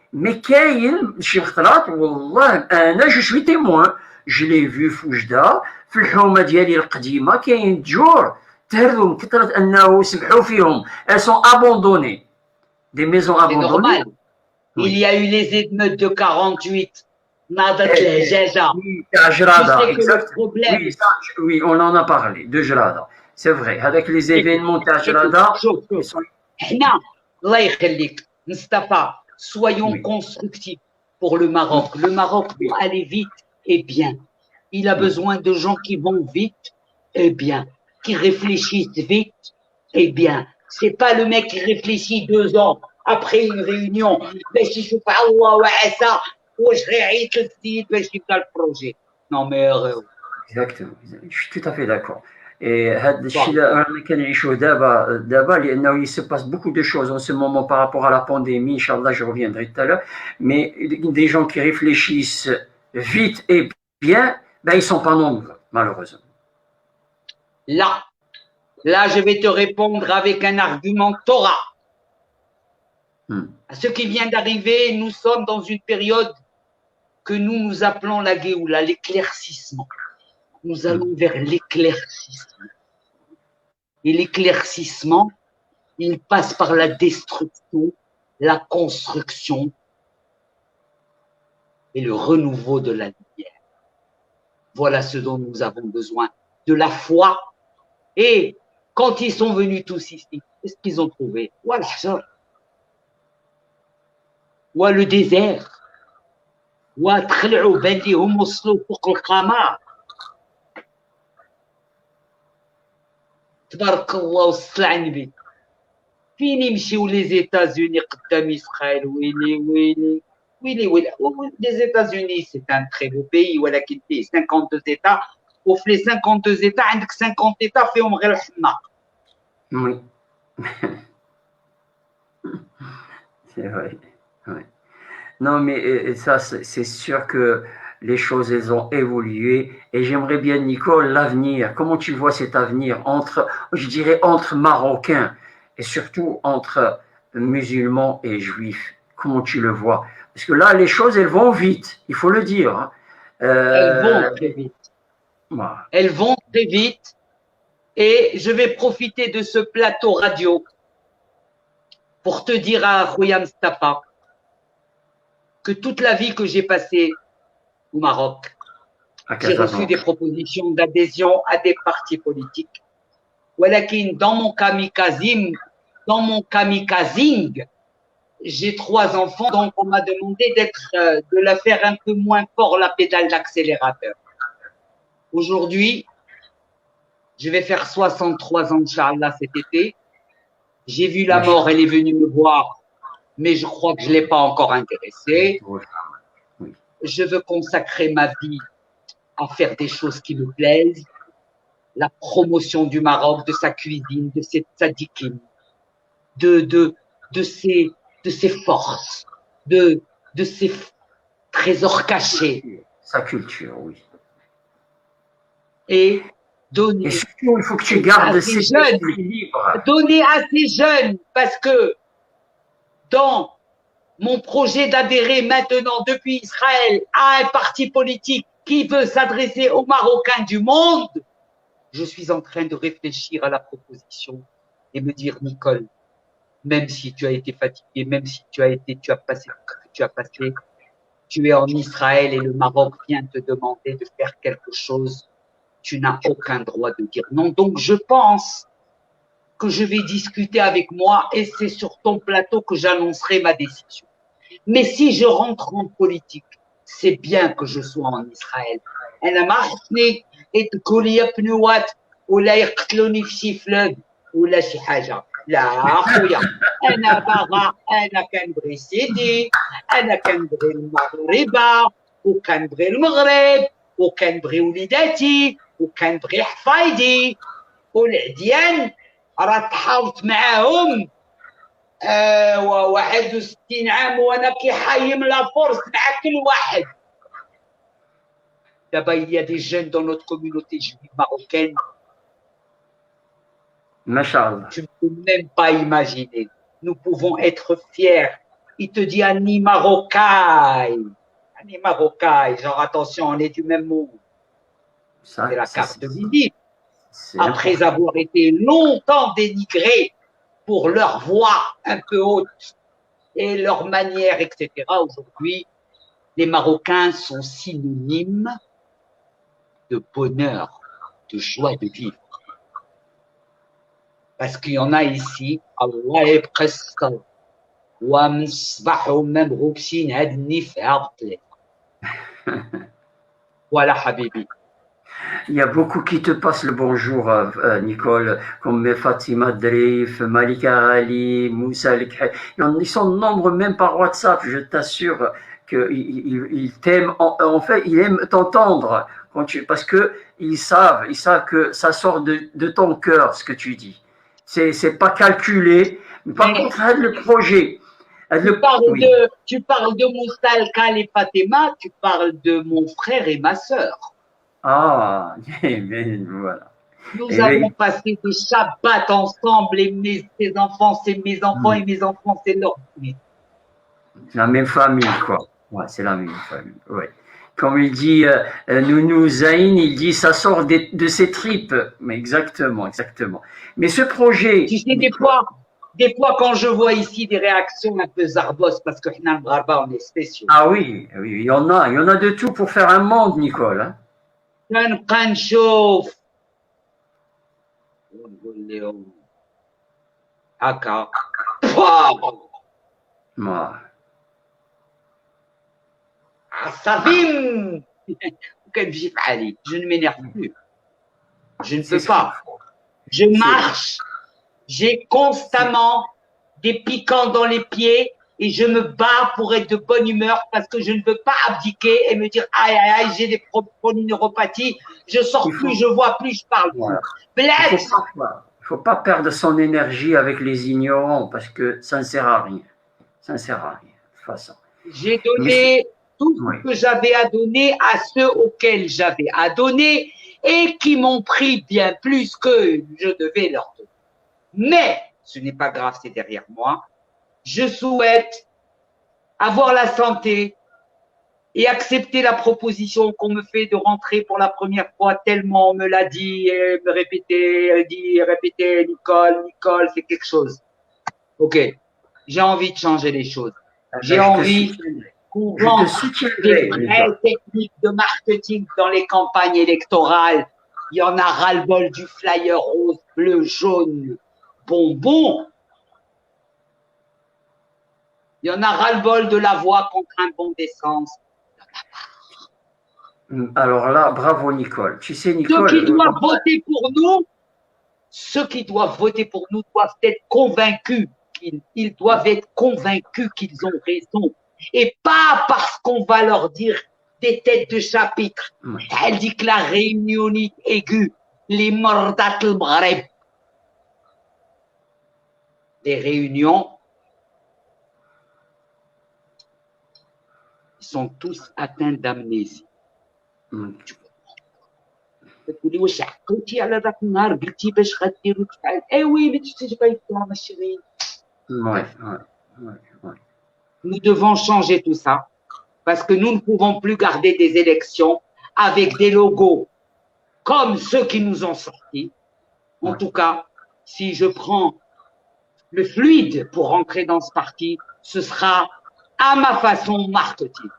كاين شي خطرات والله انا je suis témoin je l'ai vu في وجده في الحومه ديالي القديمه كاين ديور تهروا من كثرة أنه سمحوا فيهم. Elles sont abandonnées. Des maisons abandonnées. Oui. Il y a eu les émeutes de 48. ناضت الهجاجة. Oui, on en a parlé, de Jrada. C'est vrai. Avec les événements de Jrada. حنا الله يخليك مصطفى soyons constructifs pour le Maroc. Le Maroc doit aller vite et bien. Il a besoin de gens qui vont vite et bien. Qui réfléchissent vite, eh bien, c'est pas le mec qui réfléchit 2 ans après une réunion باش يشوف الله وعسى واش غيعيط للسيد باش يبدا البروجي. Non mais Exactement, je suis tout à fait d'accord. Et هذا الشيء اللي رانا كنعيشوه دابا لانه il se passe beaucoup de choses en ce moment par rapport à la pandémie. Inch'Allah, je reviendrai tout à l'heure. Mais des gens qui réfléchissent vite et bien, ben ils sont pas nombreux, malheureusement. Là, je vais te répondre avec un argument Torah. À ce qui vient d'arriver, nous sommes dans une période que nous appelons la Géoula, l'éclaircissement. Nous allons vers l'éclaircissement. Et l'éclaircissement, il passe par la destruction, la construction et le renouveau de la lumière. Voilà ce dont nous avons besoin, de la foi. Et quand ils sont venus tous ici, qu'est-ce qu'ils ont trouvé? Voilà, le désert. وتخلعوا بان ليهم وصلوا فوق القمر. تبارك الله وصل على النبي. فين يمشيو لي زيتازوني قدام اسرائيل؟ ويلي لي زيتازوني سي ان تري بو بيي ولكن فيه 52 ايتا وفي لي 52 ايتا عندك 50 ايتا فيهم غير الحمى. Oui. C'est vrai. Ouais. Non, mais ça, c'est sûr que les choses, elles ont évolué. Et j'aimerais bien, Nicole, l'avenir. Comment tu vois cet avenir entre, je dirais, entre Marocains et surtout entre musulmans et juifs? Comment tu le vois? Parce que là, les choses, elles vont vite, il faut le dire. Hein. Elles vont très vite. Voilà. Elles vont très vite. Et je vais profiter de ce plateau radio pour te dire à Khouya Mstapha que toute la vie que j'ai passée au Maroc, j'ai reçu des propositions d'adhésion à des partis politiques. Walakin, dans mon kamikazing, j'ai 3 enfants, donc on m'a demandé de la faire un peu moins fort la pédale d'accélérateur. Aujourd'hui, je vais faire 63 ans, Inch'Allah, cet été. J'ai vu la mort, elle est venue me voir, mais je crois que je ne l'ai pas encore intéressée. Je veux consacrer ma vie à faire des choses qui me plaisent, la promotion du Maroc, de sa cuisine, de ses tzadikim, de ses forces, de ses trésors cachés. Sa culture, oui. Et donner. Et surtout, il faut que tu gardes ces jeunes libres. Donner à ces jeunes, parce que dans mon projet d'adhérer maintenant depuis Israël à un parti politique qui veut s'adresser aux Marocains du monde, je suis en train de réfléchir à la proposition et me dire, Nicole, même si tu as été fatigué, même si tu as passé, tu es en Israël et le Maroc vient te demander de faire quelque chose, tu n'as aucun droit de dire non. Donc, je pense que je vais discuter avec moi et c'est sur ton plateau que j'annoncerai ma décision. Mais si je rentre en politique, c'est bien que je sois en Israël. أنا ما حسني تقول لي بنوات ولا يقتلوني في شي فلوب ولا شي حاجة. لا أخويا، أنا باغا، أنا كنبغي سيدي، أنا كنبغي المغربة وكنبغي المغرب وكنبغي وليداتي وكنبغي حفايدي والعديان راه تحاورت معاهم 61 عام وانا كيحايم لابورس مع كل واحد. D'abord, il y a des jeunes dans notre communauté juive marocaine. Masha'Allah. Tu ne peux même pas imaginer. Nous pouvons être fiers. Il te dit Ani Marocaï. Ani Marocaï. Genre, attention, on est du même monde. C'est la carte de visite. Après avoir été longtemps dénigrés pour leur voix un peu haute et leur manière, etc. Aujourd'hui, les Marocains sont synonymes de bonheur, de joie de vivre. Parce qu'il y en a ici, Allah est presque voilà, Habibi. Il y a beaucoup qui te passent le bonjour, Nicole, comme Fatima Drif, Malika Ali, Moussa Lekhe. Ils sont nombreux même par WhatsApp, je t'assure qu'ils t'aiment. En fait, ils aiment t'entendre parce que ils savent que ça sort de ton cœur, ce que tu dis. C'est pas calculé. Mais par Mais contre, le projet. Oui. tu parles de Moussa Kal et Fatima, tu parles de mon frère et ma sœur. Ah, mais voilà. Nous Et avons mais, passé des Shabbats ensemble et tes enfants, c'est mes enfants et mes enfants, c'est leurs. la même famille, quoi. Ouais, c'est la même famille. Ouais. Comme il dit Nounou Zayn, il dit ça sort de ses tripes. Mais exactement, exactement. Mais ce projet, Tu sais, Nicole. des fois, quand je vois ici des réactions un peu zarbos, parce que Hinan Braba, on est spéciaux. Ah oui, oui, il y en a de tout pour faire un monde, Nicole. Hein. كنبقى نشوف ونقول لهم هكا Ouais. عصافين وكنمشي في حالي. Je ne m'énerve plus. Je ne C'est peux ce qu'il pas. faut. Je marche, j'ai constamment des piquants dans les pieds et je me bats pour être de bonne humeur parce que je ne veux pas abdiquer et me dire aïe aïe aïe, j'ai des polyneuropathies, je sors plus, je vois plus, je parle plus. Voilà. Bled, Il faut pas perdre son énergie avec les ignorants parce que ça ne sert à rien. Ça ne sert à rien, de toute façon. j'ai Mais donné tout oui. ce que j'avais à donner à ceux auxquels j'avais à donner et qui m'ont pris bien plus que je devais leur donner. Mais ce n'est pas grave, c'est derrière moi. Je souhaite avoir la santé et accepter la proposition qu'on me fait de rentrer pour la première fois tellement on me l'a dit, et me répéter, Nicole, Nicole, c'est quelque chose. Ok, j'ai envie de changer les choses. J'ai envie qu'on Je te rentre soutiendrai, des vraies techniques de marketing dans les campagnes électorales. Il y en a ras-le-bol du flyer rose, bleu, jaune, bonbon. Il y en a ras-le-bol de la voix contre un bon d'essence. Alors là, bravo Nicole. Tu sais, Ceux qui Nicole, doivent voter pour nous, ceux qui doivent voter pour nous doivent être convaincus. Ils doivent être convaincus qu'ils ont raison. Et pas parce qu'on va leur dire des têtes de chapitre. Elle dit que la réunionite aiguë, les mordat al Maghreb. Les réunions, ils sont tous atteints d'amnésie. تقولي واش عقلتي على ذاك النهار قلتي باش غديروا تفعل وي mais tu sais j'ai pas eu le temps ma chérie. Nous devons changer tout ça parce que nous ne pouvons plus garder des élections avec des logos comme ceux qui nous ont sortis. En tout cas, si je prends le fluide pour rentrer dans ce parti, ce sera à ma façon marketing.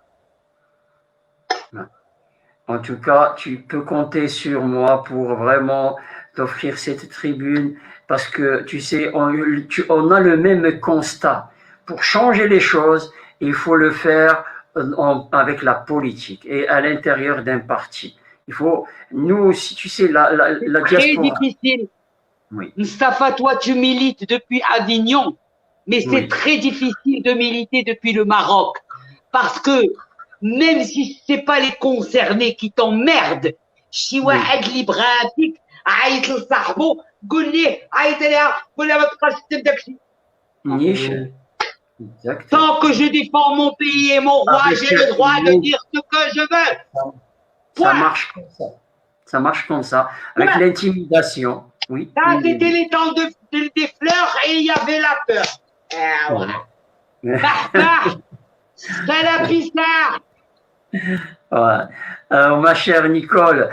En tout cas, tu peux compter sur moi pour vraiment t'offrir cette tribune parce que tu sais, on a le même constat. Pour changer les choses, il faut le faire avec la politique et à l'intérieur d'un parti. Il faut, nous aussi, tu sais, la diaspora. Très difficile. Oui. Mustafa, toi, tu milites depuis Avignon, mais c'est très difficile de militer depuis le Maroc parce que même si ce n'est pas les concernés qui t'emmerdent, شي واحد اللي بغاتك عيط لصاحبو قول ليه عيط ليها قول لها ما تبقاش تكتب داكشي. Tant que je défends mon pays et mon roi, j'ai le droit de dire ce que je veux. Ça marche comme ça. Ça marche comme ça, avec l'intimidation. Oui. Ça, c'était les temps des fleurs et il y avait la peur. C'est la pissard. Ouais. Alors, ma chère Nicole,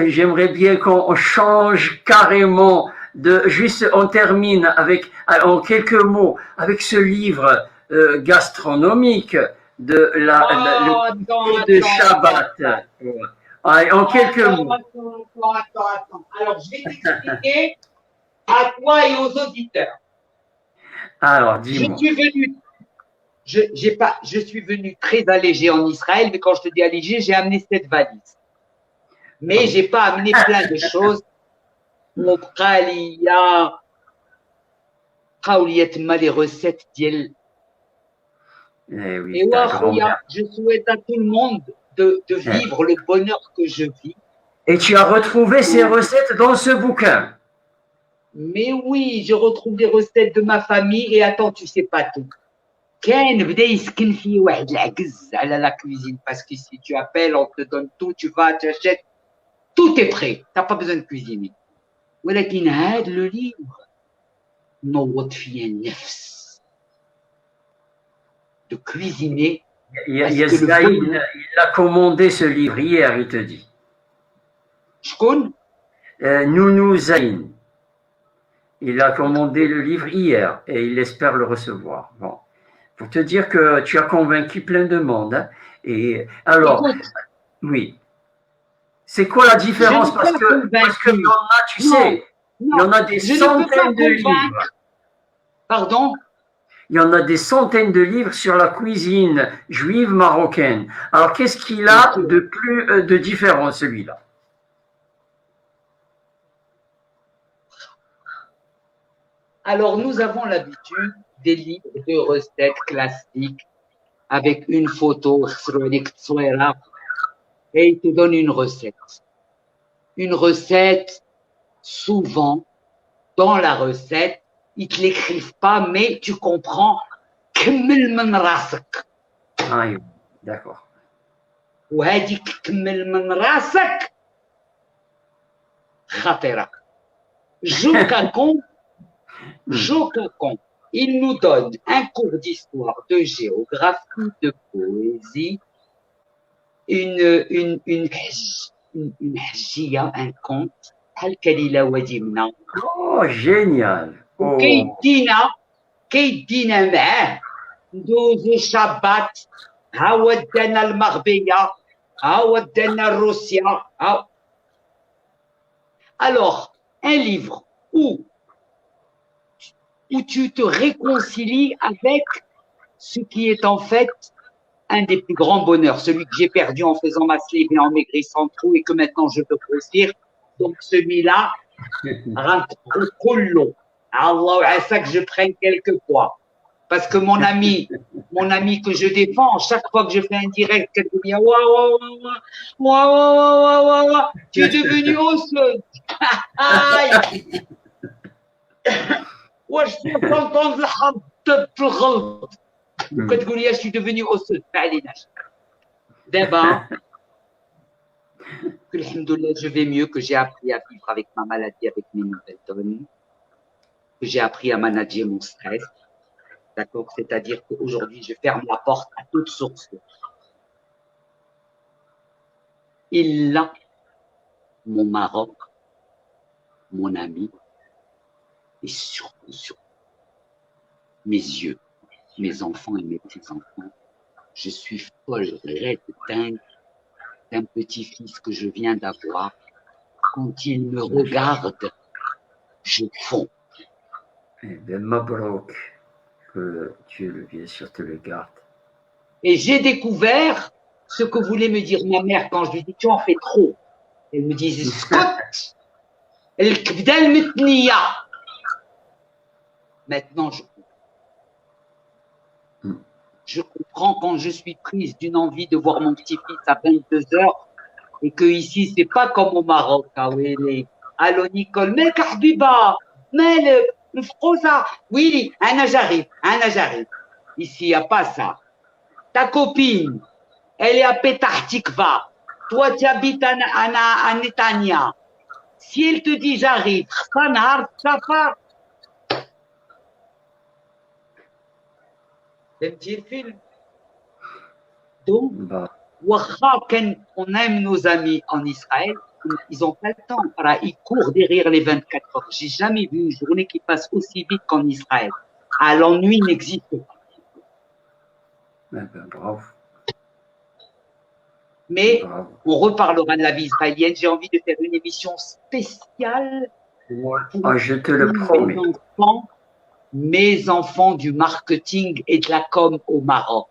j'aimerais bien qu'on change carrément juste on termine avec, en quelques mots, avec ce livre gastronomique de de Shabbat. Ouais, en quelques mots. Attends. Alors, je vais t'expliquer à toi et aux auditeurs. Alors, dis-moi. Je suis venu très allégé en Israël, mais quand je te dis allégé, j'ai amené cette valise. Mais j'ai pas amené plein de choses. Les recettes d'Yel. Eh oui, Et ta ouais, grand-mère. je souhaite à tout le monde de Eh. vivre le bonheur que je vis. Et tu as retrouvé ces recettes dans ce bouquin. Mais oui, je retrouve des recettes de ma famille et attends, tu sais pas tout. كان بدا يسكن فيه واحد العجز على la cuisine parce que si tu appelles, on te donne tout, tu vas, tu achètes, tout est prêt. T'as pas besoin de cuisiner. ولكن هذا le livre نوض فيه النفس de cuisiner. Yazdaïn, il a commandé ce livre hier, il te dit. شكون؟ Nounou Zayn. Il a commandé le livre hier et il espère le recevoir. Bon. Pour te dire que tu as convaincu plein de monde. Hein. Et alors, Écoute, oui. C'est quoi la différence? Parce que il y en a, tu sais, il y en a des centaines de livres. Pardon? Il y en a des centaines de livres sur la cuisine juive marocaine. Alors, qu'est-ce qu'il a de plus de différent, celui-là? Alors, nous avons l'habitude des livres de recettes classiques avec une photo et il te donne une recette. Une recette, souvent, dans la recette, ils te l'écrivent pas, mais tu comprends. Ah, d'accord. وهذيك كمل من راسك خطيرة. Jokakon, il nous donne un cours d'histoire, de géographie, de poésie, une hajjia, un conte, Al-Kalila Wadimna. Oh, génial. Oh. كيدينا معاه ندوزو الشابات ها ودانا المغربية ها ودانا الروسيا Alors, un livre où tu te réconcilies avec ce qui est en fait un des plus grands bonheurs, celui que j'ai perdu en faisant ma sleeve et en maigrissant trop et que maintenant je peux grossir. Donc celui-là, rentre au collo. Allah, ça que je prenne quelques poids. Parce que mon ami que je défends, chaque fois que je fais un direct, quelqu'un dit waouh, tu es devenu osseuse. Aïe. واش تنطون الحظ في الغلط وكتقول لي شي devenu osseuse ما عليناش دابا الحمد لله je vais mieux, que j'ai appris à vivre avec ma maladie, avec mes nouvelles données, que j'ai appris à manager mon stress, d'accord, c'est-à-dire qu'aujourd'hui je ferme la porte à toute source. Il a mon Maroc, mon ami, et surtout mes yeux, mes enfants et mes petits-enfants. Je suis folle, raide, dingue d'un petit-fils que je viens d'avoir. Quand il me regarde, je fonds. Eh bien, Mabrouk, que Dieu, bien sûr, te le garde. Et j'ai découvert ce que voulait me dire ma mère quand je lui dis tu en fais trop. Elle me disait Scott, maintenant, je comprends quand je suis prise d'une envie de voir mon petit-fils à 22 heures et que ici, c'est pas comme au Maroc. Allô, Nicole, مالك حبيبة مالك الفقوسة oui, j'arrive. Ici, il n'y a pas ça. Ta copine, elle est à Petah Tikva. Toi, tu habites à Netanya. Si elle te dit j'arrive, ça part. فهمتي الفيلم؟ Donc, on aime nos amis en Israël, ils n'ont pas le temps. Alors, ils courent derrière les 24 heures. J'ai jamais vu une journée qui passe aussi vite qu'en Israël. Ah, l'ennui n'existe pas. Bravo. Mais on reparlera de la vie israélienne. J'ai envie de faire une émission spéciale pour je te le promets. Mes enfants du marketing et de la com au Maroc.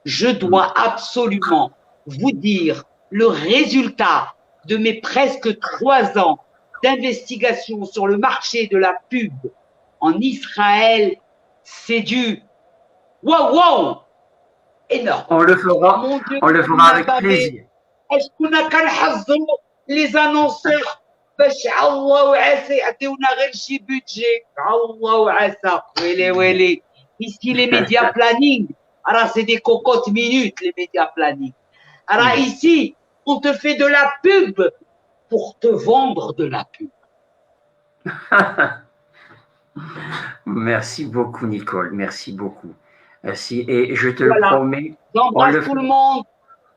Je dois absolument vous dire le résultat de mes presque 3 ans d'investigation sur le marché de la pub en Israël, c'est du wow énorme. On le fera, Mon Dieu, on le fera avec plaisir. est-ce qu'on a كنحظوا les annonceurs باش الله وعسى يعطيونا غير شي بودجي الله وعسى ويلي ici les médias planning alors c'est des cocottes minutes les médias planning alors ici on te fait de la pub pour te vendre de la pub. Merci beaucoup Nicole, merci beaucoup. Merci et je te le promets. J'embrasse tout le monde.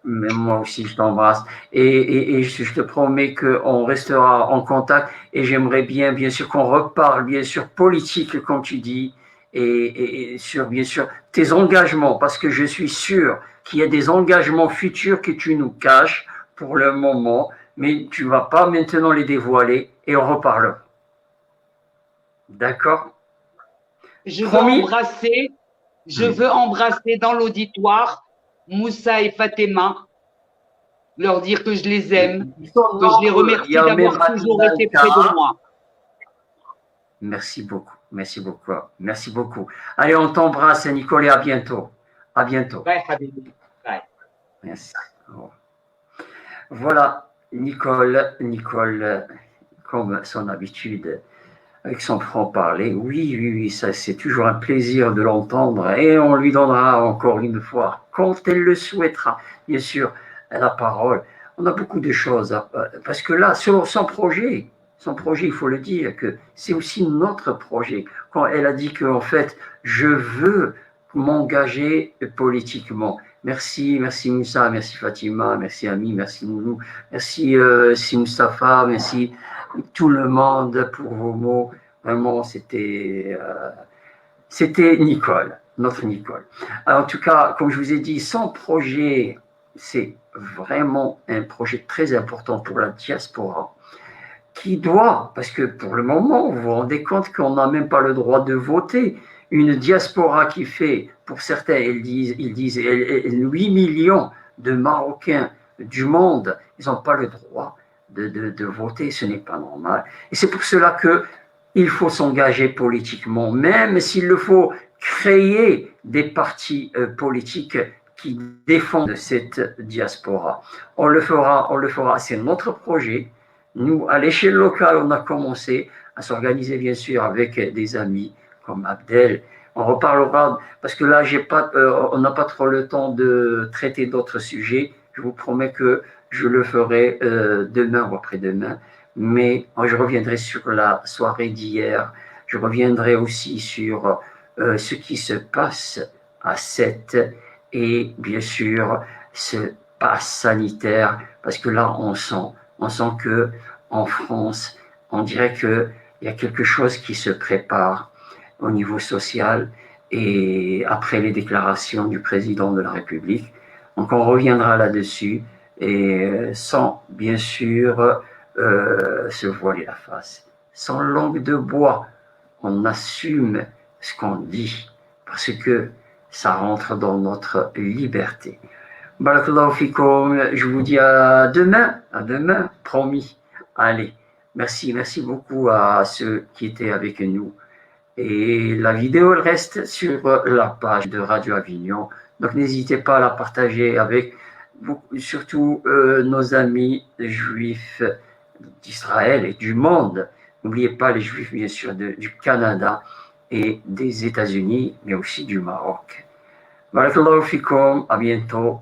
Mais moi aussi, je t'embrasse. Et je te promets qu'on restera en contact. Et j'aimerais bien sûr, qu'on reparle, bien sûr, politique, comme tu dis, et sur, bien sûr, tes engagements, parce que je suis sûr qu'il y a des engagements futurs que tu nous caches pour le moment, mais tu ne vas pas maintenant les dévoiler et on reparlera. D'accord? Je veux embrasser dans l'auditoire Moussa et Fatima, leur dire que je les aime, que je les remercie d'avoir toujours été près de moi. Merci beaucoup, merci beaucoup, merci beaucoup. Allez, on t'embrasse, Nicole, et à bientôt. À bientôt. Bye, Habibi. Bye. Merci. Voilà, Nicole, comme son habitude, avec son franc-parler, oui, ça c'est toujours un plaisir de l'entendre et on lui donnera encore une fois, quand elle le souhaitera, bien sûr, la parole. On a beaucoup de choses, parce que là, sur son projet, il faut le dire, que c'est aussi notre projet. Quand elle a dit qu'en fait, je veux m'engager politiquement. Merci Moussa, merci Fatima, merci Ami, merci Moulou, merci Moustapha, merci tout le monde pour vos mots. Vraiment, c'était Nicole, notre Nicole. Alors, en tout cas, comme je vous ai dit, son projet, c'est vraiment un projet très important pour la diaspora qui doit, parce que pour le moment, vous vous rendez compte qu'on n'a même pas le droit de voter. Une diaspora qui fait, pour certains, ils disent 8 millions de Marocains du monde, ils n'ont pas le droit de voter, ce n'est pas normal. Et c'est pour cela qu'il faut s'engager politiquement, même s'il le faut créer des partis politiques qui défendent cette diaspora. On le fera, c'est notre projet. Nous, à l'échelle locale, on a commencé à s'organiser, bien sûr, avec des amis comme Abdel. On reparlera, parce que là, on n'a pas trop le temps de traiter d'autres sujets. Je vous promets que je le ferai demain ou après-demain. Mais je reviendrai sur la soirée d'hier. Je reviendrai aussi sur ce qui se passe à Sète et bien sûr ce pass sanitaire, parce que là, on sent que en France, on dirait qu'il y a quelque chose qui se prépare au niveau social et après les déclarations du président de la République. Donc on reviendra là-dessus et sans bien sûr se voiler la face. Sans langue de bois, on assume ce qu'on dit parce que ça rentre dans notre liberté. Barakallahu fikoum, je vous dis à demain, promis. Allez, merci beaucoup à ceux qui étaient avec nous. Et la vidéo, elle reste sur la page de Radio Avignon. Donc n'hésitez pas à la partager avec surtout nos amis juifs d'Israël et du monde. N'oubliez pas les juifs, bien sûr, du Canada et des États-Unis, mais aussi du Maroc. Barakallahu fikoum, à bientôt.